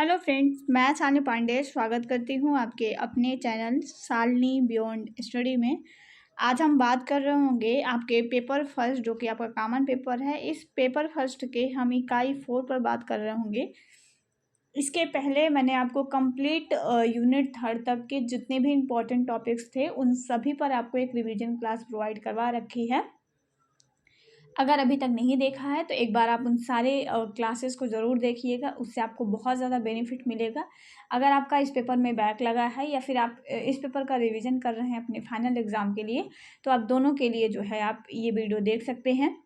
Hello friends, मैं सान्या पांडे स्वागत करती हूँ आपके अपने चैनल शालिनी बियॉन्ड स्टडी में। आज हम बात कर रहे होंगे आपके पेपर फर्स्ट, जो कि आपका कॉमन पेपर है। इस पेपर फर्स्ट के हम इकाई 4 पर बात कर रहे होंगे। इसके पहले मैंने आपको कंप्लीट यूनिट 3 तक के जितने भी इम्पोर्टेंट टॉपिक्स थे उन सभी पर आपको एक रिवीजन क्लास प्रोवाइड करवा रखी है। अगर अभी तक नहीं देखा है तो एक बार आप उन सारे क्लासेस को ज़रूर देखिएगा, उससे आपको बहुत ज़्यादा बेनिफिट मिलेगा। अगर आपका इस पेपर में बैक लगा है या फिर आप इस पेपर का रिवीजन कर रहे हैं अपने फाइनल एग्ज़ाम के लिए, तो आप दोनों के लिए जो है आप ये वीडियो देख सकते हैं।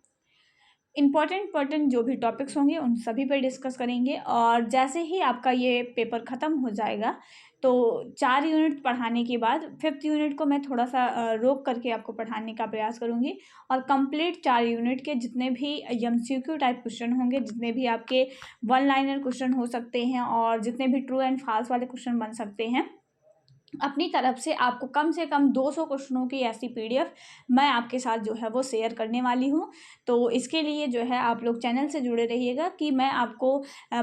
इम्पॉर्टेंट जो भी टॉपिक्स होंगे उन सभी पर डिस्कस करेंगे। और जैसे ही आपका ये पेपर ख़त्म हो जाएगा तो 4 यूनिट पढ़ाने के बाद 5th यूनिट को मैं थोड़ा सा रोक करके आपको पढ़ाने का प्रयास करूँगी। और कंप्लीट 4 यूनिट के जितने भी एमसीक्यू टाइप क्वेश्चन होंगे, जितने भी आपके वन लाइनर क्वेश्चन हो सकते हैं और जितने भी ट्रू एंड फॉल्स वाले क्वेश्चन बन सकते हैं, अपनी तरफ से आपको कम से कम 200 क्वेश्चनों की ऐसी पीडीएफ मैं आपके साथ जो है वो शेयर करने वाली हूँ। तो इसके लिए जो है आप लोग चैनल से जुड़े रहिएगा कि मैं आपको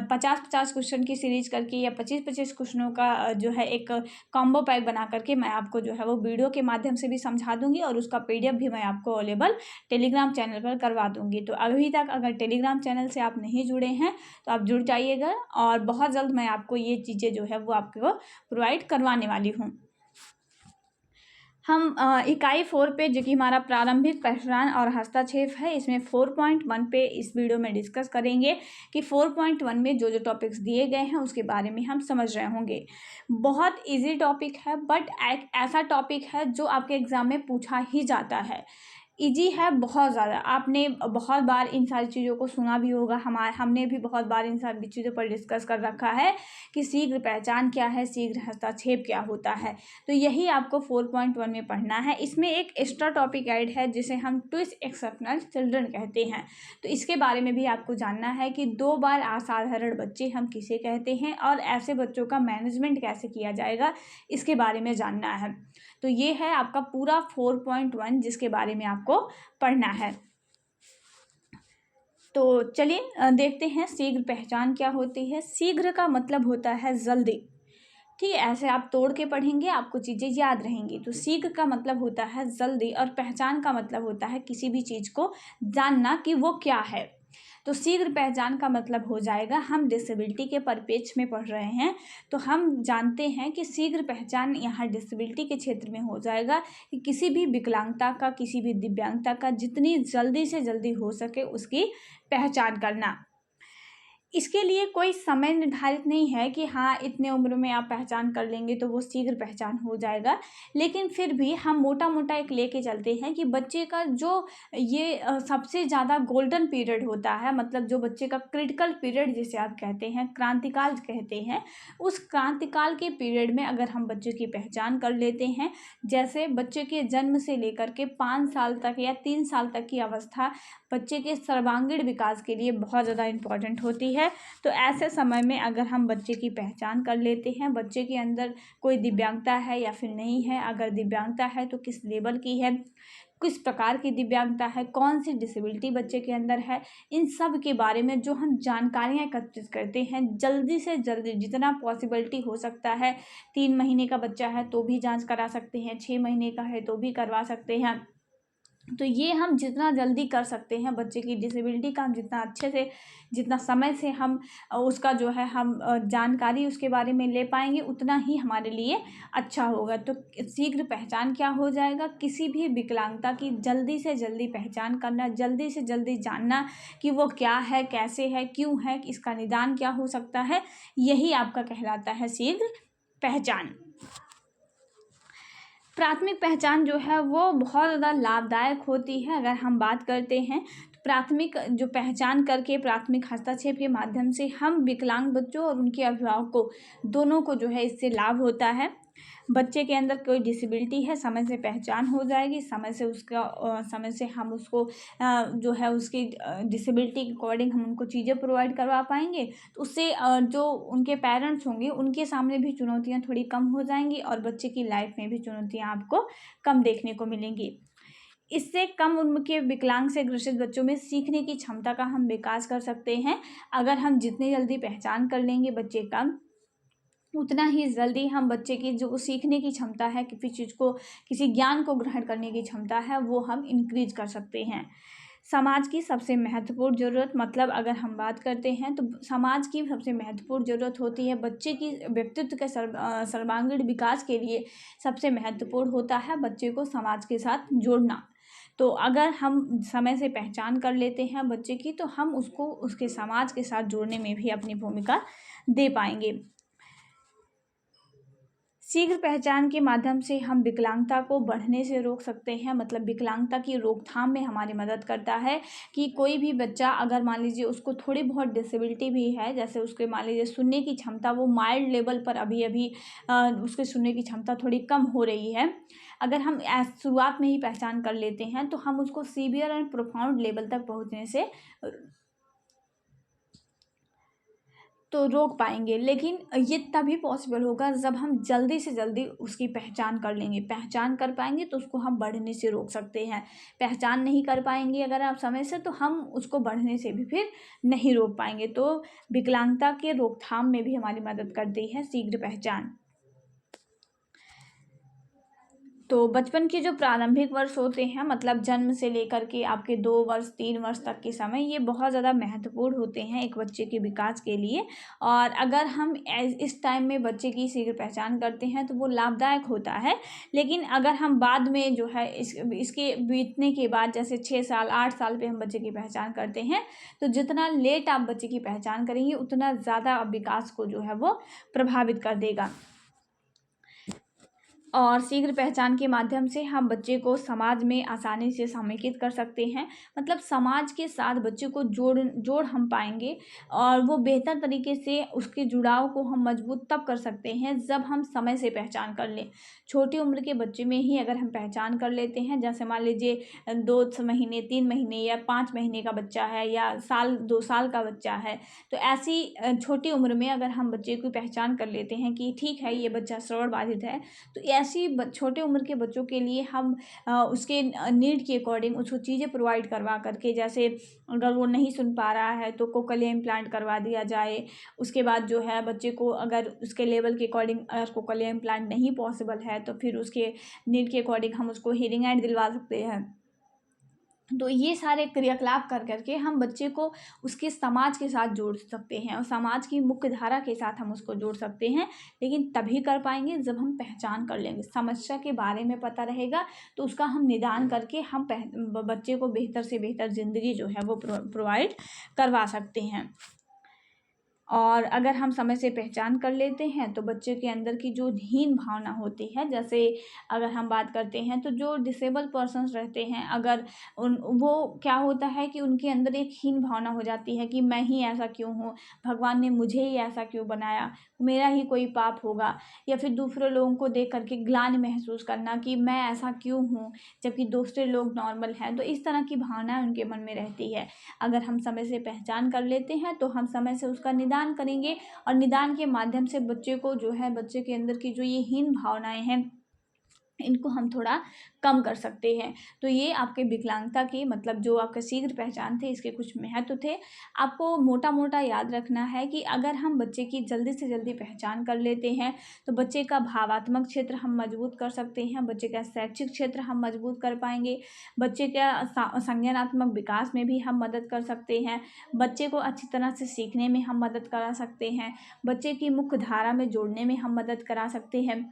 50-50 क्वेश्चन की सीरीज करके या 25-25 क्वेश्चनों का जो है एक कॉम्बो पैक बना करके मैं आपको जो है वो वीडियो के माध्यम से भी समझा दूँगी और उसका पीडीएफ भी मैं आपको अवेलेबल टेलीग्राम चैनल पर करवा दूँगी। तो अभी तक अगर टेलीग्राम चैनल से आप नहीं जुड़े हैं तो आप जुड़ जाइएगा और बहुत जल्द मैं आपको ये चीज़ें जो है वो आपको प्रोवाइड करवाने वाली हूँ। हम इकाई 4 पे, जो कि हमारा प्रारंभिक पहचान और हस्तक्षेप है, इसमें 4.1 पे इस वीडियो में डिस्कस करेंगे कि 4.1 में जो टॉपिक्स दिए गए हैं उसके बारे में हम समझ रहे होंगे। बहुत इजी टॉपिक है, बट एक ऐसा टॉपिक है जो आपके एग्ज़ाम में पूछा ही जाता है। ईजी है बहुत ज़्यादा। आपने बहुत बार इन सारी चीज़ों को सुना भी होगा, हमने भी बहुत बार इन सारी चीज़ों पर डिस्कस कर रखा है कि शीघ्र पहचान क्या है, शीघ्र हस्तक्षेप क्या होता है। तो यही आपको 4.1 में पढ़ना है। इसमें एक एक्स्ट्रा टॉपिक ऐड है जिसे हम ट्विस्ट एक्सेप्शनल चिल्ड्रन कहते हैं। तो इसके बारे में भी आपको जानना है कि 2 बार असाधारण बच्चे हम किसे कहते हैं और ऐसे बच्चों का मैनेजमेंट कैसे किया जाएगा, इसके बारे में जानना है। तो ये है आपका पूरा 4.1 जिसके बारे में आपको पढ़ना है। तो चलिए देखते हैं शीघ्र पहचान क्या होती है। शीघ्र का मतलब होता है जल्दी। ठीक है, ऐसे आप तोड़ के पढ़ेंगे आपको चीज़ें याद रहेंगी। तो शीघ्र का मतलब होता है जल्दी और पहचान का मतलब होता है किसी भी चीज़ को जानना कि वो क्या है। तो शीघ्र पहचान का मतलब हो जाएगा, हम डिसेबिलिटी के परिप्रेक्ष्य में पढ़ रहे हैं तो हम जानते हैं कि शीघ्र पहचान यहाँ डिसेबिलिटी के क्षेत्र में हो जाएगा कि किसी भी विकलांगता का, किसी भी दिव्यांगता का जितनी जल्दी से जल्दी हो सके उसकी पहचान करना। इसके लिए कोई समय निर्धारित नहीं है कि हाँ इतने उम्र में आप पहचान कर लेंगे तो वो शीघ्र पहचान हो जाएगा। लेकिन फिर भी हम मोटा मोटा एक लेके चलते हैं कि बच्चे का जो ये सबसे ज़्यादा गोल्डन पीरियड होता है, मतलब जो बच्चे का क्रिटिकल पीरियड जिसे आप कहते हैं, क्रांतिकाल कहते हैं, उस क्रांतिकाल के पीरियड में अगर हम बच्चे की पहचान कर लेते हैं, जैसे बच्चे के जन्म से लेकर के 5 साल तक या 3 साल तक की अवस्था बच्चे के सर्वांगीण विकास के लिए बहुत ज़्यादा इम्पॉर्टेंट होती है। तो ऐसे समय में अगर हम बच्चे की पहचान कर लेते हैं, बच्चे के अंदर कोई दिव्यांगता है या फिर नहीं है, अगर दिव्यांगता है तो किस लेवल की है, किस प्रकार की दिव्यांगता है, कौन सी डिसेबिलिटी बच्चे के अंदर है, इन सब के बारे में जो हम जानकारियाँ एकत्रित करते हैं, जल्दी से जल्दी जितना पॉसिबिलिटी हो सकता है। 3 महीने का बच्चा है तो भी जांच करा सकते हैं, 6 महीने का है तो भी करवा सकते हैं। तो ये हम जितना जल्दी कर सकते हैं बच्चे की डिसेबिलिटी का, हम जितना अच्छे से, जितना समय से हम उसका जो है हम जानकारी उसके बारे में ले पाएंगे उतना ही हमारे लिए अच्छा होगा। तो शीघ्र पहचान क्या हो जाएगा, किसी भी विकलांगता की जल्दी से जल्दी पहचान करना, जल्दी से जल्दी जानना कि वो क्या है, कैसे है, क्यों है, इसका निदान क्या हो सकता है, यही आपका कहलाता है शीघ्र पहचान। प्राथमिक पहचान जो है वो बहुत ज़्यादा लाभदायक होती है। अगर हम बात करते हैं तो प्राथमिक जो पहचान करके प्राथमिक हस्तक्षेप के माध्यम से हम विकलांग बच्चों और उनके अभिभावकों दोनों को जो है इससे लाभ होता है। बच्चे के अंदर कोई डिसेबिलिटी है, समय से पहचान हो जाएगी, समय से उसका समय से हम उसको जो है उसकी डिसेबिलिटी के अकॉर्डिंग हम उनको चीज़ें प्रोवाइड करवा पाएंगे। तो उससे जो उनके पेरेंट्स होंगे उनके सामने भी चुनौतियां थोड़ी कम हो जाएंगी और बच्चे की लाइफ में भी चुनौतियां आपको कम देखने को मिलेंगी। इससे कम उम्र के विकलांग से ग्रसित बच्चों में सीखने की क्षमता का हम विकास कर सकते हैं। अगर हम जितनी जल्दी पहचान कर लेंगे बच्चे का, उतना ही जल्दी हम बच्चे की जो सीखने की क्षमता है, किसी चीज़ को, किसी ज्ञान को ग्रहण करने की क्षमता है, वो हम इंक्रीज कर सकते हैं। समाज की सबसे महत्वपूर्ण ज़रूरत, मतलब अगर हम बात करते हैं तो समाज की सबसे महत्वपूर्ण ज़रूरत होती है बच्चे की व्यक्तित्व के सर्वांगीण विकास के लिए सबसे महत्वपूर्ण होता है बच्चे को समाज के साथ जोड़ना। तो अगर हम समय से पहचान कर लेते हैं बच्चे की, तो हम उसको उसके समाज के साथ जोड़ने में भी अपनी भूमिका दे पाएंगे। शीघ्र पहचान के माध्यम से हम विकलांगता को बढ़ने से रोक सकते हैं, मतलब विकलांगता की रोकथाम में हमारी मदद करता है कि कोई भी बच्चा अगर मान लीजिए उसको थोड़ी बहुत डिसेबिलिटी भी है, जैसे उसके मान लीजिए सुनने की क्षमता वो माइल्ड लेवल पर अभी अभी उसके सुनने की क्षमता थोड़ी कम हो रही है, अगर हम शुरुआत में ही पहचान कर लेते हैं तो हम उसको सीवियर एंड प्रोफाउंड लेवल तक पहुँचने से तो रोक पाएंगे। लेकिन ये तभी पॉसिबल होगा जब हम जल्दी से जल्दी उसकी पहचान कर लेंगे। पहचान कर पाएंगे तो उसको हम बढ़ने से रोक सकते हैं। पहचान नहीं कर पाएंगे अगर आप समय से, तो हम उसको बढ़ने से भी फिर नहीं रोक पाएंगे। तो विकलांगता के रोकथाम में भी हमारी मदद करती है शीघ्र पहचान। तो बचपन के जो प्रारंभिक वर्ष होते हैं, मतलब जन्म से लेकर के आपके 2 वर्ष 3 वर्ष तक के समय, ये बहुत ज़्यादा महत्वपूर्ण होते हैं एक बच्चे के विकास के लिए। और अगर हम इस टाइम में बच्चे की शीघ्र पहचान करते हैं तो वो लाभदायक होता है। लेकिन अगर हम बाद में जो है इसके बीतने के बाद, जैसे 6 साल 8 साल पे हम बच्चे की पहचान करते हैं, तो जितना लेट आप बच्चे की पहचान करेंगे उतना ज़्यादा विकास को जो है वो प्रभावित कर देगा। और शीघ्र पहचान के माध्यम से हम बच्चे को समाज में आसानी से समेकित कर सकते हैं, मतलब समाज के साथ बच्चे को जोड़ हम पाएंगे। और वो बेहतर तरीके से उसके जुड़ाव को हम मजबूत तब कर सकते हैं जब हम समय से पहचान कर लें। छोटी उम्र के बच्चे में ही अगर हम पहचान कर लेते हैं, जैसे मान लीजिए 2 महीने 3 महीने या 5 महीने का बच्चा है या साल 2 साल का बच्चा है, तो ऐसी छोटी उम्र में अगर हम बच्चे की पहचान कर लेते हैं कि ठीक है ये बच्चा श्रवण बाधित है, तो ऐसी छोटे उम्र के बच्चों के लिए हम उसके नीड के अकॉर्डिंग उसको चीज़ें प्रोवाइड करवा करके, जैसे अगर वो नहीं सुन पा रहा है तो कोक्लियर इम्प्लांट करवा दिया जाए। उसके बाद जो है बच्चे को अगर उसके लेवल के अकॉर्डिंग अगर कोक्लियर इम्प्लांट नहीं पॉसिबल है तो फिर उसके नीड के अकॉर्डिंग हम उसको हियरिंग एड दिलवा सकते हैं। तो ये सारे क्रियाकलाप कर करके हम बच्चे को उसके समाज के साथ जोड़ सकते हैं और समाज की मुख्य धारा के साथ हम उसको जोड़ सकते हैं। लेकिन तभी कर पाएंगे जब हम पहचान कर लेंगे, समस्या के बारे में पता रहेगा, तो उसका हम निदान करके हम बच्चे को बेहतर से बेहतर ज़िंदगी जो है वो प्रोवाइड करवा सकते हैं। और अगर हम समय से पहचान कर लेते हैं तो बच्चे के अंदर की जो हीन भावना होती है, जैसे अगर हम बात करते हैं तो जो डिसेबल पर्सन्स रहते हैं, अगर वो क्या होता है कि उनके अंदर एक हीन भावना हो जाती है कि मैं ही ऐसा क्यों हूँ, भगवान ने मुझे ही ऐसा क्यों बनाया, मेरा ही कोई पाप होगा। या फिर दूसरे लोगों को देख करके ग्लानि महसूस करना कि मैं ऐसा क्यों हूँ जबकि दूसरे लोग नॉर्मल हैं। तो इस तरह की भावनाएं उनके मन में रहती है। अगर हम समय से पहचान कर लेते हैं तो हम समय से उसका निदान करेंगे और निदान के माध्यम से बच्चे को जो है, बच्चे के अंदर की जो ये हीन भावनाएं हैं, इनको हम थोड़ा कम कर सकते हैं। तो ये आपके विकलांगता की, मतलब जो आपके शीघ्र पहचान थे, इसके कुछ महत्व थे। आपको मोटा मोटा याद रखना है कि अगर हम बच्चे की जल्दी से जल्दी पहचान कर लेते हैं तो बच्चे का भावात्मक क्षेत्र हम मजबूत कर सकते हैं, बच्चे का शैक्षिक क्षेत्र हम मजबूत कर पाएंगे, बच्चे का संज्ञानात्मक विकास में भी हम मदद कर सकते हैं, बच्चे को अच्छी तरह से सीखने में हम मदद करा सकते हैं, बच्चे की मुख्य धारा में जोड़ने में हम मदद करा सकते हैं।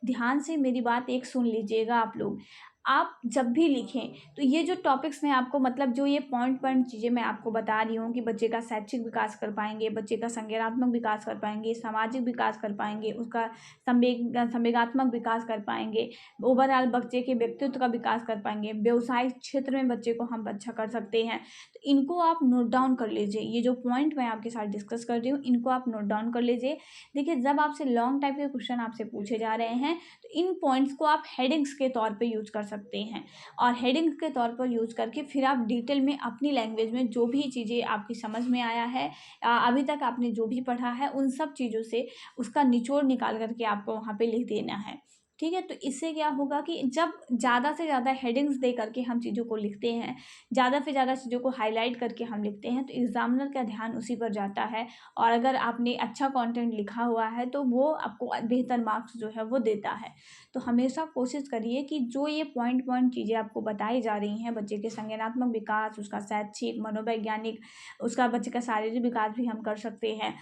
ध्यान से मेरी बात एक सुन लीजिएगा आप लोग। आप जब भी लिखें तो ये जो टॉपिक्स मैं आपको, मतलब जो ये पॉइंट चीज़ें मैं आपको बता रही हूँ कि बच्चे का शैक्षिक विकास कर पाएंगे, बच्चे का संज्ञानात्मक विकास कर पाएंगे, सामाजिक विकास कर पाएंगे, उसका संवेगात्मक विकास कर पाएंगे, ओवरऑल बच्चे के व्यक्तित्व का विकास कर पाएंगे, व्यवसायिक क्षेत्र में बच्चे को हम अच्छा कर सकते हैं। तो इनको आप नोट डाउन कर लीजिए। ये जो पॉइंट मैं आपके साथ डिस्कस कर रही हूँ इनको आप नोट डाउन कर लीजिए। देखिए, जब आपसे लॉन्ग टाइप के क्वेश्चन आपसे पूछे जा रहे हैं तो इन पॉइंट्स को आप हेडिंग्स के तौर पे यूज कर सकते हैं और हेडिंग्स के तौर पर यूज करके फिर आप डिटेल में अपनी लैंग्वेज में जो भी चीज़ें आपकी समझ में आया है, अभी तक आपने जो भी पढ़ा है, उन सब चीज़ों से उसका निचोड़ निकाल करके आपको वहाँ पे लिख देना है। ठीक है। तो इससे क्या होगा कि जब ज़्यादा से ज़्यादा हेडिंग्स दे करके हम चीज़ों को लिखते हैं, ज़्यादा से ज़्यादा चीज़ों को हाईलाइट करके हम लिखते हैं, तो एग्जामिनर का ध्यान उसी पर जाता है। और अगर आपने अच्छा कंटेंट लिखा हुआ है तो वो आपको बेहतर मार्क्स जो है वो देता है। तो हमेशा कोशिश करिए कि जो ये पॉइंट पॉइंट चीज़ें आपको बताई जा रही हैं, बच्चे के संज्ञानात्मक विकास, उसका शैक्षिक, मनोवैज्ञानिक, उसका बच्चे का शारीरिक विकास भी हम कर सकते हैं।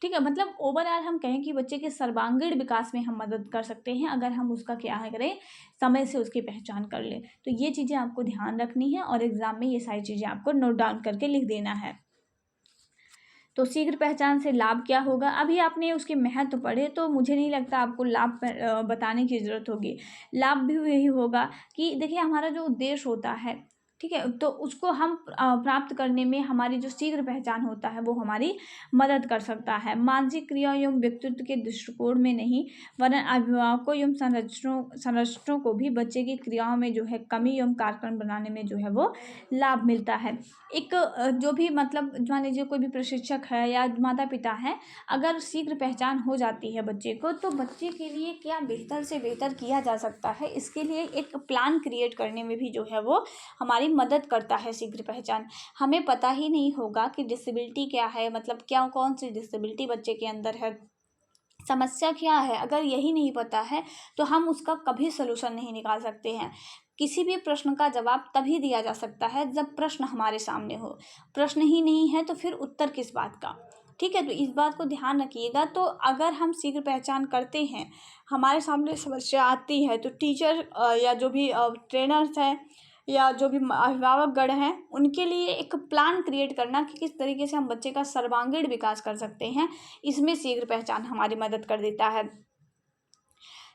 ठीक है, मतलब ओवरऑल हम कहें कि बच्चे के सर्वांगीण विकास में हम मदद कर सकते हैं अगर हम उसका क्या है करें, समय से उसकी पहचान कर लें। तो ये चीज़ें आपको ध्यान रखनी है और एग्जाम में ये सारी चीज़ें आपको नोट डाउन करके लिख देना है। तो शीघ्र पहचान से लाभ क्या होगा, अभी आपने उसके महत्व पढ़े, तो मुझे नहीं लगता आपको लाभ बताने की ज़रूरत होगी। लाभ भी यही होगा कि देखिए हमारा जो उद्देश्य होता है, ठीक है, तो उसको हम प्राप्त करने में हमारी जो शीघ्र पहचान होता है वो हमारी मदद कर सकता है। मानसिक क्रिया एवं व्यक्तित्व के दृष्टिकोण में नहीं, वरन अभिभावकों एवं संरक्षकों को भी बच्चे की क्रियाओं में जो है कमी एवं कार्यक्रम बनाने में जो है वो लाभ मिलता है। एक जो भी मतलब मान लीजिए कोई भी प्रशिक्षक है या माता पिता हैं, अगर शीघ्र पहचान हो जाती है बच्चे को, तो बच्चे के लिए क्या बेहतर से बेहतर किया जा सकता है, इसके लिए एक प्लान क्रिएट करने में भी जो है वो हमारी मदद करता है शीघ्र पहचान। हमें पता ही नहीं होगा कि डिसेबिलिटी क्या है, मतलब क्या कौन सी डिसेबिलिटी बच्चे के अंदर है, समस्या क्या है, अगर यही नहीं पता है तो हम उसका कभी सलूशन नहीं निकाल सकते हैं। किसी भी प्रश्न का जवाब तभी दिया जा सकता है जब प्रश्न हमारे सामने हो। प्रश्न ही नहीं है तो फिर उत्तर किस बात का। ठीक है, तो इस बात को ध्यान रखिएगा। तो अगर हम शीघ्र पहचान करते हैं, हमारे सामने समस्या आती है, तो टीचर या जो भी ट्रेनर्स हैं या जो भी अभिभावक गण हैं, उनके लिए एक प्लान क्रिएट करना कि किस तरीके से हम बच्चे का सर्वांगीण विकास कर सकते हैं, इसमें शीघ्र पहचान हमारी मदद कर देता है।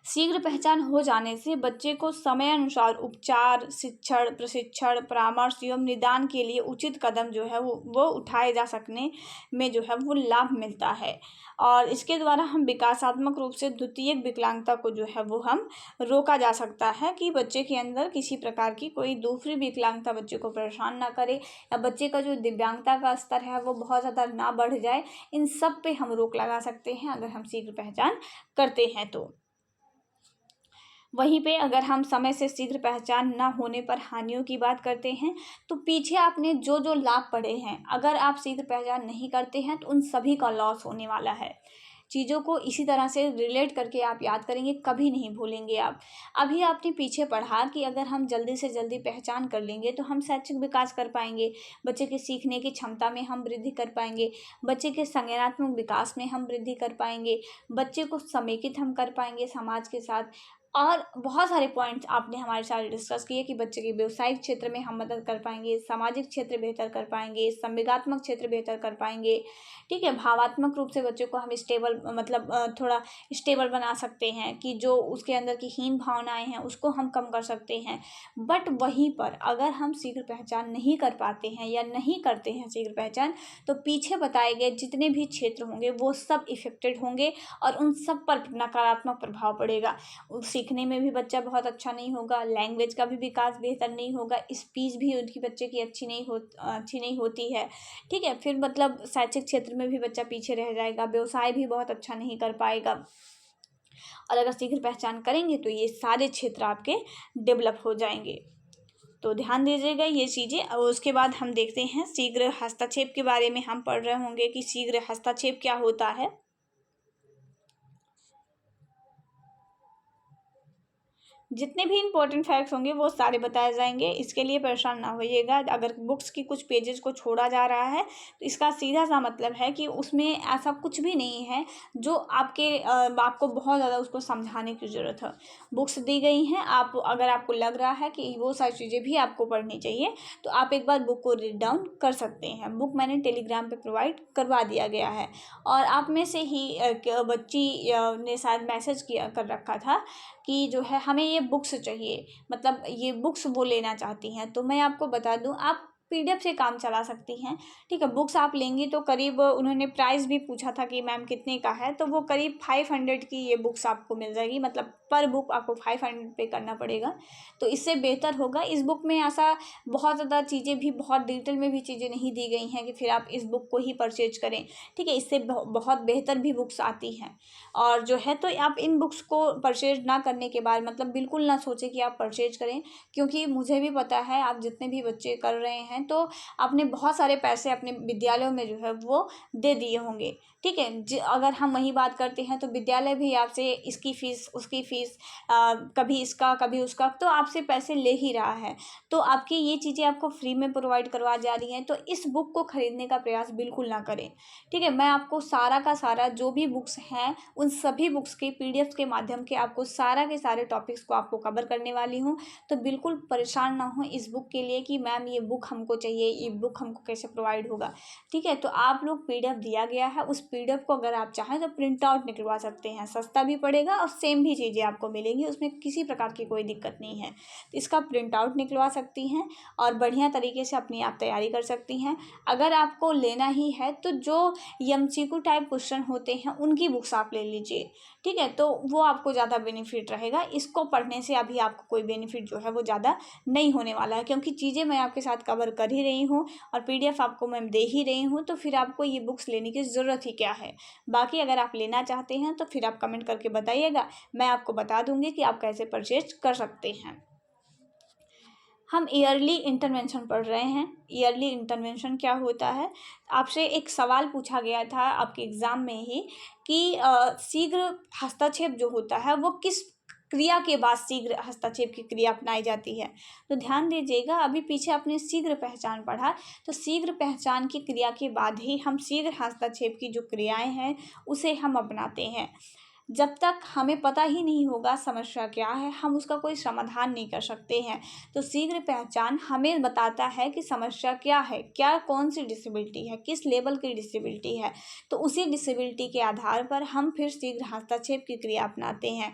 शीघ्र पहचान हो जाने से बच्चे को समय अनुसार उपचार, शिक्षण, प्रशिक्षण, परामर्श एवं निदान के लिए उचित कदम जो है वो उठाए जा सकने में जो है वो लाभ मिलता है। और इसके द्वारा हम विकासात्मक रूप से द्वितीयक विकलांगता को जो है वो हम रोका जा सकता है कि बच्चे के अंदर किसी प्रकार की कोई दूसरी विकलांगता बच्चे को परेशान ना करे, या बच्चे का जो दिव्यांगता का स्तर है वो बहुत ज़्यादा ना बढ़ जाए। इन सब पे हम रोक लगा सकते हैं अगर हम शीघ्र पहचान करते हैं तो। वहीं पे अगर हम समय से शीघ्र पहचान ना होने पर हानियों की बात करते हैं, तो पीछे आपने जो जो लाभ पढ़े हैं, अगर आप शीघ्र पहचान नहीं करते हैं तो उन सभी का लॉस होने वाला है। चीज़ों को इसी तरह से रिलेट करके आप याद करेंगे, कभी नहीं भूलेंगे आप। अभी आपने पीछे पढ़ा कि अगर हम जल्दी से जल्दी पहचान कर लेंगे तो हम शैक्षिक विकास कर पाएंगे, बच्चे के सीखने की क्षमता में हम वृद्धि कर पाएंगे, बच्चे के संज्ञानात्मक विकास में हम वृद्धि कर पाएंगे, बच्चे को समेकित हम कर पाएंगे समाज के साथ। और बहुत सारे पॉइंट्स आपने हमारे साथ डिस्कस किए कि बच्चे के व्यवसायिक क्षेत्र में हम मदद कर पाएंगे, सामाजिक क्षेत्र बेहतर कर पाएंगे, संवेगात्मक क्षेत्र बेहतर कर पाएंगे। ठीक है, भावात्मक रूप से बच्चे को हम स्टेबल मतलब थोड़ा स्टेबल बना सकते हैं कि जो उसके अंदर की हीन भावनाएं हैं उसको हम कम कर सकते हैं। बट वहीं पर अगर हम शीघ्र पहचान नहीं कर पाते हैं या नहीं करते हैं शीघ्र पहचान, तो पीछे बताए गए जितने भी क्षेत्र होंगे वो सब इफेक्टेड होंगे और उन सब पर नकारात्मक प्रभाव पड़ेगा। सीखने में भी बच्चा बहुत अच्छा नहीं होगा, लैंग्वेज का भी विकास बेहतर नहीं होगा, स्पीच भी उनकी बच्चे की अच्छी नहीं होती है। ठीक है, फिर मतलब शैक्षिक क्षेत्र में भी बच्चा पीछे रह जाएगा, व्यवसाय भी बहुत अच्छा नहीं कर पाएगा। और अगर शीघ्र पहचान करेंगे तो ये सारे क्षेत्र आपके डेवलप हो जाएंगे। तो ध्यान दीजिएगा ये चीज़ें। और उसके बाद हम देखते हैं शीघ्र हस्तक्षेप के बारे में। हम पढ़ रहे होंगे कि शीघ्र हस्तक्षेप क्या होता है। जितने भी इंपॉर्टेंट फैक्ट्स होंगे वो सारे बताए जाएंगे, इसके लिए परेशान ना होइएगा। अगर बुक्स की कुछ पेजेस को छोड़ा जा रहा है तो इसका सीधा सा मतलब है कि उसमें ऐसा कुछ भी नहीं है जो आपको बहुत ज़्यादा उसको समझाने की ज़रूरत है। बुक्स दी गई हैं, आप अगर आपको लग रहा है कि वो सारी चीज़ें भी आपको पढ़नी चाहिए तो आप एक बार बुक को रीड डाउन कर सकते हैं। बुक मैंने टेलीग्राम पे प्रोवाइड करवा दिया गया है। और आप में से ही बच्ची ने शायद मैसेज किया कर रखा था कि जो है हमें ये बुक्स चाहिए, मतलब ये बुक्स वो लेना चाहती हैं। तो मैं आपको बता दूं, आप पीडीएफ से काम चला सकती हैं। ठीक है, बुक्स आप लेंगी तो करीब उन्होंने प्राइस भी पूछा था कि मैम कितने का है, तो वो करीब 500 की ये बुक्स आपको मिल जाएगी, मतलब पर बुक आपको 500 पे करना पड़ेगा। तो इससे बेहतर होगा, इस बुक में ऐसा बहुत ज़्यादा चीज़ें भी, बहुत डिटेल में भी चीज़ें नहीं दी गई हैं कि फिर आप इस बुक को ही परचेज करें। ठीक है, इससे बहुत बेहतर भी बुक्स आती हैं। और जो है तो आप इन बुक्स को परचेज ना करने के बाद मतलब बिल्कुल ना सोचें कि आप परचेज करें, क्योंकि मुझे भी पता है आप जितने भी बच्चे कर रहे हैं तो आपने बहुत सारे पैसे अपने विद्यालयों में जो है वो दे दिए होंगे। ठीक है, अगर हम वही बात करते हैं तो विद्यालय भी आपसे इसकी फ़ीस उसकी फ़ीस कभी इसका कभी उसका तो आपसे पैसे ले ही रहा है। तो आपकी ये चीज़ें आपको फ्री में प्रोवाइड करवा जा रही हैं, तो इस बुक को खरीदने का प्रयास बिल्कुल ना करें। ठीक है, मैं आपको सारा का सारा जो भी बुक्स हैं उन सभी बुक्स के पीडीएफ के माध्यम के आपको सारा के सारे टॉपिक्स को आपको कवर करने वाली हूँ। तो बिल्कुल परेशान ना हो इस बुक के लिए कि मैम ये बुक हमको चाहिए, ये बुक हमको कैसे प्रोवाइड होगा। ठीक है, तो आप लोग पीडीएफ दिया गया है, उस पीडीएफ को अगर आप चाहें तो प्रिंट आउट निकलवा सकते हैं, सस्ता भी पड़ेगा और सेम भी चीज़ें आपको मिलेंगी, उसमें किसी प्रकार की कोई दिक्कत नहीं है। तो इसका प्रिंट आउट निकलवा सकती हैं और बढ़िया तरीके से अपनी आप तैयारी कर सकती हैं। अगर आपको लेना ही है तो जो एमसीक्यू टाइप क्वेश्चन होते हैं उनकी बुक्स आप ले लीजिए। ठीक है, तो वो आपको ज़्यादा बेनिफिट रहेगा। इसको पढ़ने से अभी आपको कोई बेनिफिट जो है वो ज़्यादा नहीं होने वाला है, क्योंकि चीज़ें मैं आपके साथ कवर कर ही रही हूँ और पीडीएफ आपको मैं दे ही रही हूँ, तो फिर आपको ये बुक्स लेने की ज़रूरत ही क्या है। बाकी अगर आप लेना चाहते हैं तो फिर आप कमेंट करके बताइएगा, मैं आपको बता दूँगी कि आप कैसे परचेज कर सकते हैं। हम ईयरली इंटरवेंशन पढ़ रहे हैं। ईयरली इंटरवेंशन क्या होता है, आपसे एक सवाल पूछा गया था आपके एग्ज़ाम में ही कि शीघ्र हस्तक्षेप जो होता है वो किस क्रिया के बाद शीघ्र हस्तक्षेप की क्रिया अपनाई जाती है। तो ध्यान दीजिएगा, अभी पीछे आपने शीघ्र पहचान पढ़ा, तो शीघ्र पहचान की क्रिया के बाद ही हम शीघ्र हस्तक्षेप की जो क्रियाएं हैं उसे हम अपनाते हैं। जब तक हमें पता ही नहीं होगा समस्या क्या है, हम उसका कोई समाधान नहीं कर सकते हैं। तो शीघ्र पहचान हमें बताता है कि समस्या क्या है, क्या कौन सी डिसेबिलिटी है, किस लेवल की डिसेबिलिटी है। तो उसी डिसेबिलिटी के आधार पर हम फिर शीघ्र हस्तक्षेप की क्रिया अपनाते हैं।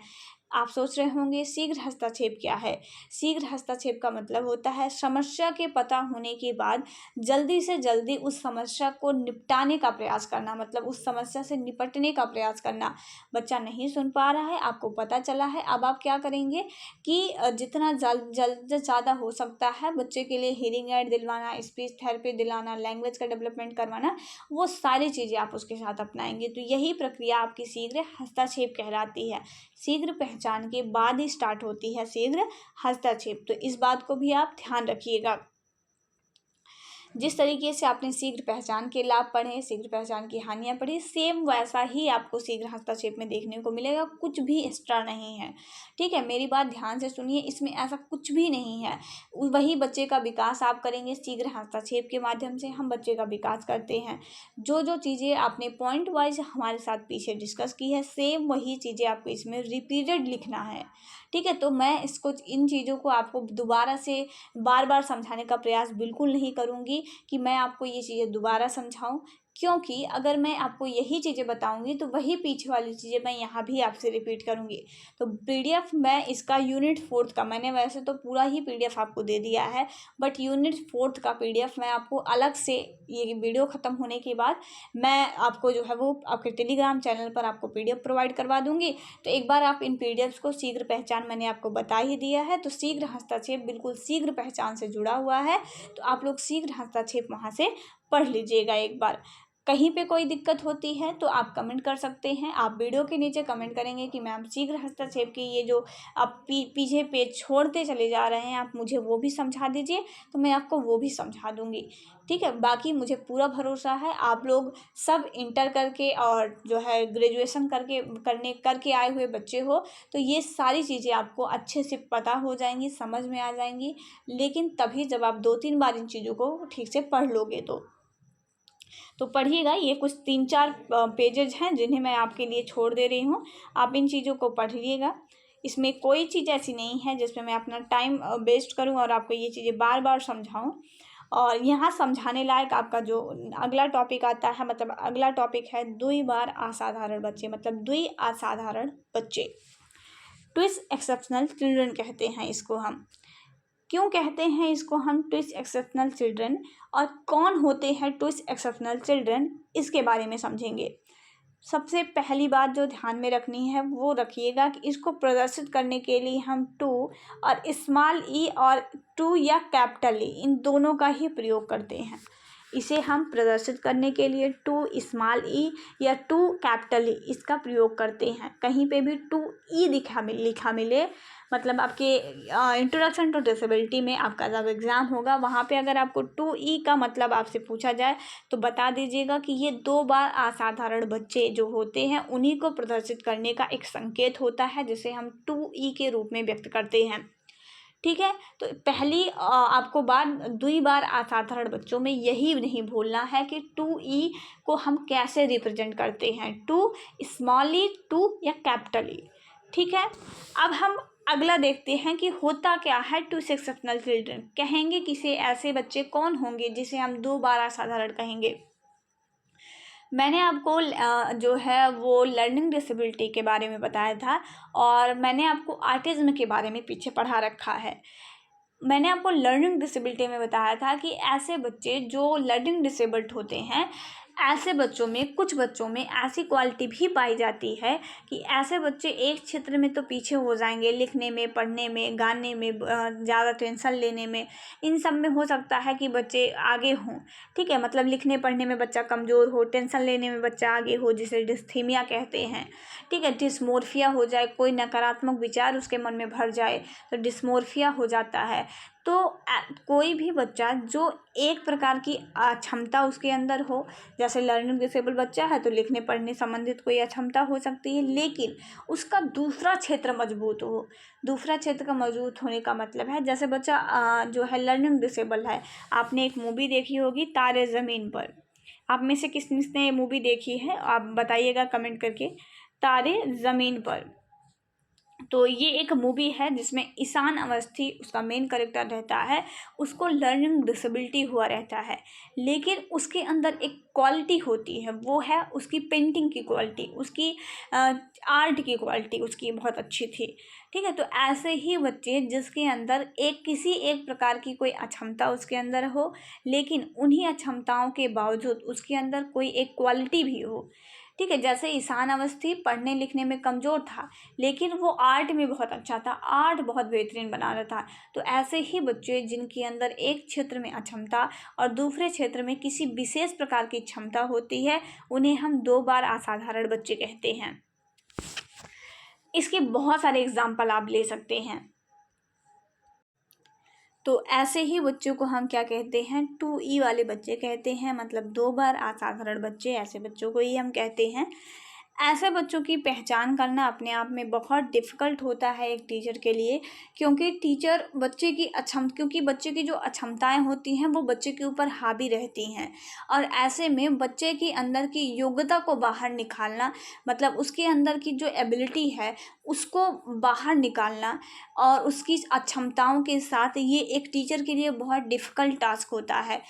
आप सोच रहे होंगे शीघ्र हस्तक्षेप क्या है। शीघ्र हस्तक्षेप का मतलब होता है समस्या के पता होने के बाद जल्दी से जल्दी उस समस्या को निपटाने का प्रयास करना, मतलब उस समस्या से निपटने का प्रयास करना। बच्चा नहीं सुन पा रहा है, आपको पता चला है, अब आप क्या करेंगे कि जितना जल्द ज़्यादा हो सकता है बच्चे के लिए हियरिंग एड दिलवाना, स्पीच थेरेपी दिलाना, लैंग्वेज का डेवलपमेंट करवाना, वो सारी चीज़ें आप उसके साथ अपनाएंगे। तो यही प्रक्रिया आपकी शीघ्र हस्तक्षेप कहलाती है। शीघ्र पहचान के बाद ही स्टार्ट होती है शीघ्र हस्तक्षेप। तो इस बात को भी आप ध्यान रखिएगा। जिस तरीके से आपने शीघ्र पहचान के लाभ पढ़े, शीघ्र पहचान की हानियाँ पढ़ी, सेम वैसा ही आपको शीघ्र हस्तक्षेप में देखने को मिलेगा, कुछ भी एक्स्ट्रा नहीं है। ठीक है, मेरी बात ध्यान से सुनिए, इसमें ऐसा कुछ भी नहीं है। वही बच्चे का विकास आप करेंगे शीघ्र हस्तक्षेप के माध्यम से, हम बच्चे का विकास करते हैं। जो जो चीज़ें आपने पॉइंट वाइज हमारे साथ पीछे डिस्कस की है, सेम वही चीज़ें आपको इसमें रिपीटेड लिखना है। ठीक है, तो मैं इसको इन चीज़ों को आपको दोबारा से बार बार समझाने का प्रयास बिल्कुल नहीं करूँगी कि मैं आपको ये चीज़ें दोबारा समझाऊँ, क्योंकि अगर मैं आपको यही चीज़ें बताऊँगी तो वही पीछे वाली चीज़ें मैं यहाँ भी आपसे रिपीट करूँगी। तो पीडीएफ मैं इसका यूनिट 4 का, मैंने वैसे तो पूरा ही पीडीएफ आपको दे दिया है, बट यूनिट 4 का पीडीएफ मैं आपको अलग से, ये वीडियो ख़त्म होने के बाद मैं आपको जो है वो आपके टेलीग्राम चैनल पर आपको पीडीएफ प्रोवाइड करवा दूँगी। तो एक बार आप इन पीडीएफ्स को, शीघ्र पहचान मैंने आपको बता ही दिया है, तो शीघ्र हस्तक्षेप बिल्कुल शीघ्र पहचान से जुड़ा हुआ है, तो आप लोग शीघ्र हस्तक्षेप वहाँ से पढ़ लीजिएगा एक बार। कहीं पे कोई दिक्कत होती है तो आप कमेंट कर सकते हैं। आप वीडियो के नीचे कमेंट करेंगे कि मैम शीघ्र हस्तक्षेप की ये जो आप पीछे पेज छोड़ते चले जा रहे हैं, आप मुझे वो भी समझा दीजिए, तो मैं आपको वो भी समझा दूँगी। ठीक है, बाकी मुझे पूरा भरोसा है आप लोग सब इंटर करके और जो है ग्रेजुएशन करके आए हुए बच्चे हो, तो ये सारी चीज़ें आपको अच्छे से पता हो जाएंगी, समझ में आ जाएंगी, लेकिन तभी जब आप 2-3 बार इन चीज़ों को ठीक से पढ़ लोगे तो पढ़िएगा। ये कुछ 3-4 पेजेज हैं जिन्हें मैं आपके लिए छोड़ दे रही हूँ, आप इन चीज़ों को पढ़िएगा। इसमें कोई चीज़ ऐसी नहीं है जिसमें मैं अपना टाइम वेस्ट करूँ और आपको ये चीज़ें बार बार समझाऊँ। और यहाँ समझाने लायक आपका जो अगला टॉपिक आता है, मतलब अगला टॉपिक है द्विबार असाधारण बच्चे, मतलब असाधारण बच्चे, ट्विस्ट एक्सेप्शनल चिल्ड्रन कहते हैं इसको हम। क्यों कहते हैं इसको हम ट्विस्ट एक्सेप्शनल चिल्ड्रन, और कौन होते हैं ट्विस्ट एक्सेप्शनल चिल्ड्रन, इसके बारे में समझेंगे। सबसे पहली बात जो ध्यान में रखनी है वो रखिएगा कि इसको प्रदर्शित करने के लिए हम टू और स्मॉल ई और टू या कैपिटल ई, इन दोनों का ही प्रयोग करते हैं। इसे हम प्रदर्शित करने के लिए टू स्मॉल ई या टू कैपिटल ई इसका प्रयोग करते हैं। कहीं पे भी टू ई लिखा मिले, मतलब आपके इंट्रोडक्शन टू डिसेबिलिटी में आपका जब एग्ज़ाम होगा वहाँ पे अगर आपको टू ई का मतलब आपसे पूछा जाए तो बता दीजिएगा कि ये 2 बार असाधारण बच्चे जो होते हैं उन्हीं को प्रदर्शित करने का एक संकेत होता है, जिसे हम टू ई के रूप में व्यक्त करते हैं। ठीक है, तो पहली आपको बात 2 बार असाधारण बच्चों में यही नहीं भूलना है कि टू ई को हम कैसे रिप्रेजेंट करते हैं, टू स्मॉल ई, टू या कैपिटल ई। ठीक है, अब हम अगला देखते हैं कि होता क्या है टू एक्सेप्शनल चिल्ड्रन। कहेंगे किसे, ऐसे बच्चे कौन होंगे जिसे हम 2 बार असाधारण कहेंगे। मैंने आपको जो है वो लर्निंग डिसेबिलिटी के बारे में बताया था, और मैंने आपको ऑटिज्म के बारे में पीछे पढ़ा रखा है। मैंने आपको लर्निंग डिसेबिलिटी में बताया था कि ऐसे बच्चे जो लर्निंग डिसेबल्ड होते हैं, ऐसे बच्चों में, कुछ बच्चों में ऐसी क्वालिटी भी पाई जाती है कि ऐसे बच्चे एक क्षेत्र में तो पीछे हो जाएंगे, लिखने में, पढ़ने में, गाने में, ज़्यादा टेंशन लेने में, इन सब में हो सकता है कि बच्चे आगे हों। ठीक है, मतलब लिखने पढ़ने में बच्चा कमज़ोर हो, टेंशन लेने में बच्चा आगे हो, जिसे डिस्थीमिया कहते हैं। ठीक है, डिस्मोर्फिया हो जाए, कोई नकारात्मक विचार उसके मन में भर जाए तो डिस्मोर्फिया हो जाता है। तो कोई भी बच्चा जो एक प्रकार की अक्षमता उसके अंदर हो, जैसे लर्निंग डिसेबल बच्चा है तो लिखने पढ़ने संबंधित कोई अक्षमता हो सकती है, लेकिन उसका दूसरा क्षेत्र मजबूत हो। दूसरा क्षेत्र का मजबूत होने का मतलब है, जैसे बच्चा जो है लर्निंग डिसेबल है, आपने एक मूवी देखी होगी तारे ज़मीन पर। आप में से किसने ये मूवी देखी है, आप बताइएगा कमेंट करके, तारे ज़मीन पर। तो ये एक मूवी है जिसमें ईशान अवस्थी उसका मेन कैरेक्टर रहता है। उसको लर्निंग डिसेबिलिटी हुआ रहता है, लेकिन उसके अंदर एक क्वालिटी होती है, वो है उसकी पेंटिंग की क्वालिटी, उसकी आर्ट की क्वालिटी उसकी बहुत अच्छी थी। ठीक है, तो ऐसे ही बच्चे जिसके अंदर किसी एक प्रकार की कोई अक्षमता उसके अंदर हो, लेकिन उन्हीं अक्षमताओं के बावजूद उसके अंदर कोई एक क्वालिटी भी हो। ठीक है, जैसे ईशान अवस्थी पढ़ने लिखने में कमज़ोर था, लेकिन वो आर्ट में बहुत अच्छा था, आर्ट बहुत बेहतरीन बना रहा था। तो ऐसे ही बच्चे जिनके अंदर एक क्षेत्र में अक्षमता और दूसरे क्षेत्र में किसी विशेष प्रकार की क्षमता होती है, उन्हें हम 2 बार असाधारण बच्चे कहते हैं। इसके बहुत सारे एग्जाम्पल आप ले सकते हैं। तो ऐसे ही बच्चों को हम क्या कहते हैं, टू ई वाले बच्चे कहते हैं, मतलब 2 बार असाधारण बच्चे, ऐसे बच्चों को ही हम कहते हैं। ऐसे बच्चों की पहचान करना अपने आप में बहुत डिफ़िकल्ट होता है एक टीचर के लिए, क्योंकि टीचर बच्चे की क्योंकि बच्चे की जो अक्षमताएं होती हैं वो बच्चे के ऊपर हावी रहती हैं, और ऐसे में बच्चे के अंदर की योग्यता को बाहर निकालना, मतलब उसके अंदर की जो एबिलिटी है उसको बाहर निकालना और उसकी अक्षमताओं के साथ, ये एक टीचर के लिए बहुत डिफ़िकल्ट टास्क होता है।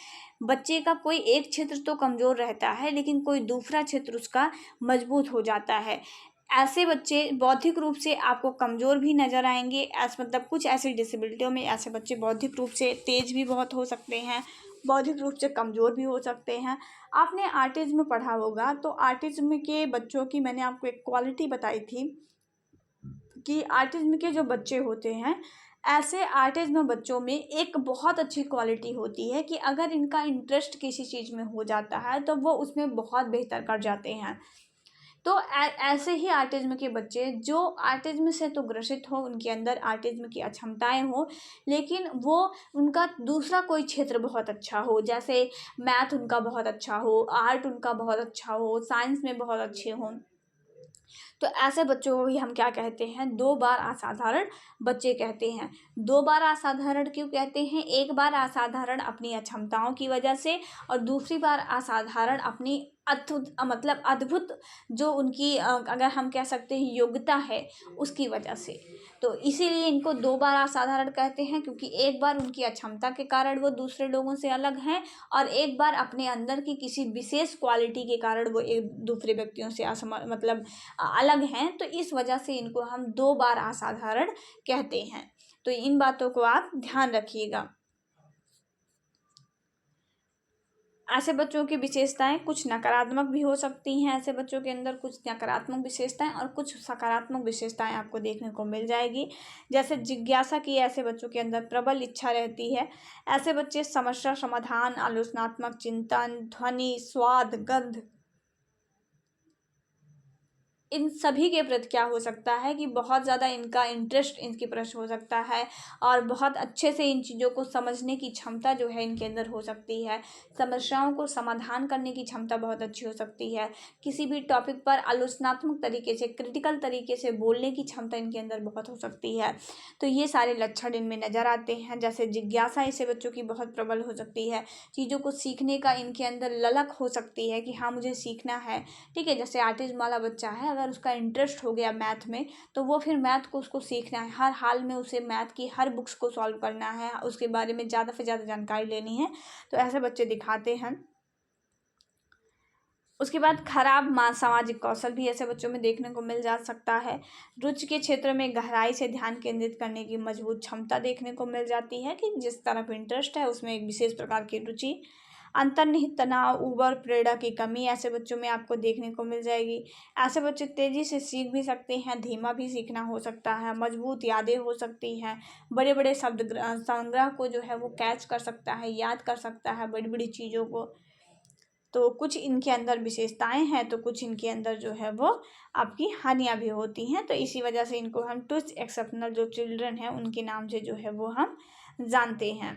बच्चे का कोई एक क्षेत्र तो कमज़ोर रहता है, लेकिन कोई दूसरा क्षेत्र उसका मजबूत हो जाता है। ऐसे बच्चे बौद्धिक रूप से आपको कमज़ोर भी नज़र आएंगे, मतलब कुछ ऐसी डिसेबिलिटियों में ऐसे बच्चे बौद्धिक रूप से तेज़ भी बहुत हो सकते हैं, बौद्धिक रूप से कमज़ोर भी हो सकते हैं। आपने ऑटिज़्म पढ़ा होगा, तो ऑटिज़्म के बच्चों की मैंने आपको एक क्वालिटी बताई थी कि ऑटिज़्म के जो बच्चे होते हैं, ऐसे ऑटिज़्म बच्चों में एक बहुत अच्छी क्वालिटी होती है कि अगर इनका इंटरेस्ट किसी चीज़ में हो जाता है तो वो उसमें बहुत बेहतर कर जाते हैं। तो ऐसे ही ऑटिज़्म के बच्चे जो ऑटिज़्म से तो ग्रसित हो, उनके अंदर ऑटिज़्म की अक्षमताएं हो, लेकिन वो उनका दूसरा कोई क्षेत्र बहुत अच्छा हो, जैसे मैथ उनका बहुत अच्छा हो, आर्ट उनका बहुत अच्छा हो, साइंस में बहुत अच्छे हों, तो ऐसे बच्चों को भी हम क्या कहते हैं, 2 बार असाधारण बच्चे कहते हैं। 2 बार असाधारण क्यों कहते हैं? एक बार असाधारण अपनी अक्षमताओं की वजह से, और दूसरी बार असाधारण अपनी मतलब अद्भुत जो उनकी अगर हम कह सकते हैं योग्यता है, उसकी वजह से। तो इसीलिए इनको 2 बार असाधारण कहते हैं, क्योंकि एक बार उनकी अक्षमता के कारण वो दूसरे लोगों से अलग हैं, और एक बार अपने अंदर की किसी विशेष क्वालिटी के कारण वो एक दूसरे व्यक्तियों से मतलब अलग हैं। तो इस वजह से इनको हम 2 बार असाधारण कहते हैं। तो इन बातों को आप ध्यान रखिएगा। ऐसे बच्चों की विशेषताएं कुछ नकारात्मक भी हो सकती हैं, ऐसे बच्चों के अंदर कुछ नकारात्मक विशेषताएं और कुछ सकारात्मक विशेषताएं आपको देखने को मिल जाएगी। जैसे जिज्ञासा की ऐसे बच्चों के अंदर प्रबल इच्छा रहती है। ऐसे बच्चे समस्या समाधान, आलोचनात्मक चिंतन, ध्वनि, स्वाद, गंध, इन सभी के प्रति क्या हो सकता है कि बहुत ज़्यादा इनका इंटरेस्ट इनके प्रति हो सकता है और बहुत अच्छे से इन चीज़ों को समझने की क्षमता जो है इनके अंदर हो सकती है। समस्याओं को समाधान करने की क्षमता बहुत अच्छी हो सकती है। किसी भी टॉपिक पर आलोचनात्मक तरीके से, क्रिटिकल तरीके से बोलने की क्षमता इनके अंदर बहुत हो सकती है। तो ये सारे लक्षण इनमें नज़र आते हैं। जैसे जिज्ञासा ऐसे बच्चों की बहुत प्रबल हो सकती है। चीज़ों को सीखने का इनके अंदर ललक हो सकती है कि हाँ मुझे सीखना है। ठीक है, जैसे आर्टिज्म वाला बच्चा है, अगर उसका इंटरेस्ट हो गया मैथ में, तो वो फिर मैथ को उसको सीखना है, हर हाल में उसे मैथ की हर बुक्स को सॉल्व करना है, उसके बारे में ज़्यादा से ज़्यादा जानकारी लेनी है। तो ऐसे बच्चे दिखाते हैं। उसके बाद खराब सामाजिक कौशल भी ऐसे बच्चों में देखने को मिल जा सकता है। रुचि के क्षेत्र में गहराई से ध्यान केंद्रित करने की मजबूत क्षमता देखने को मिल जाती है कि जिस तरफ इंटरेस्ट है उसमें एक विशेष प्रकार की रुचि। अंतर्निहित तनाव, उबर प्रेरणा की कमी ऐसे बच्चों में आपको देखने को मिल जाएगी। ऐसे बच्चे तेज़ी से सीख भी सकते हैं, धीमा भी सीखना हो सकता है, मजबूत यादें हो सकती हैं, बड़े बड़े शब्द संग्रह को जो है वो कैच कर सकता है, याद कर सकता है बड़ी बड़ी चीज़ों को। तो कुछ इनके अंदर विशेषताएं हैं, तो कुछ इनके अंदर जो है वो आपकी हानियाँ भी होती हैं। तो इसी वजह से इनको हम ट्विस्ट एक्सेप्शनल जो चिल्ड्रन हैं उनके नाम से जो है वो हम जानते हैं।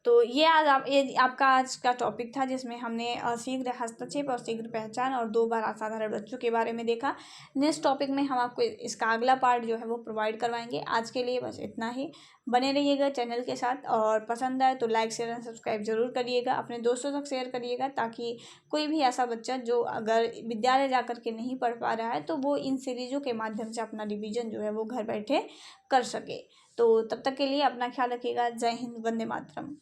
तो ये आपका आज का टॉपिक था जिसमें हमने शीघ्र हस्तक्षेप और शीघ्र पहचान और 2 बार असाधारण बच्चों के बारे में देखा। नेक्स्ट टॉपिक में हम आपको इसका अगला पार्ट जो है वो प्रोवाइड करवाएंगे। आज के लिए बस इतना ही। बने रहिएगा चैनल के साथ और पसंद आए तो लाइक शेयर एंड सब्सक्राइब जरूर करिएगा, अपने दोस्तों तक शेयर करिएगा ताकि कोई भी ऐसा बच्चा जो अगर विद्यालय जाकर के नहीं पढ़ पा रहा है तो वो इन सीरीजों के माध्यम से अपना रिवीजन जो है वो घर बैठे कर सके। तो तब तक के लिए अपना ख्याल रखिएगा। जय हिंद, वंदे मातरम।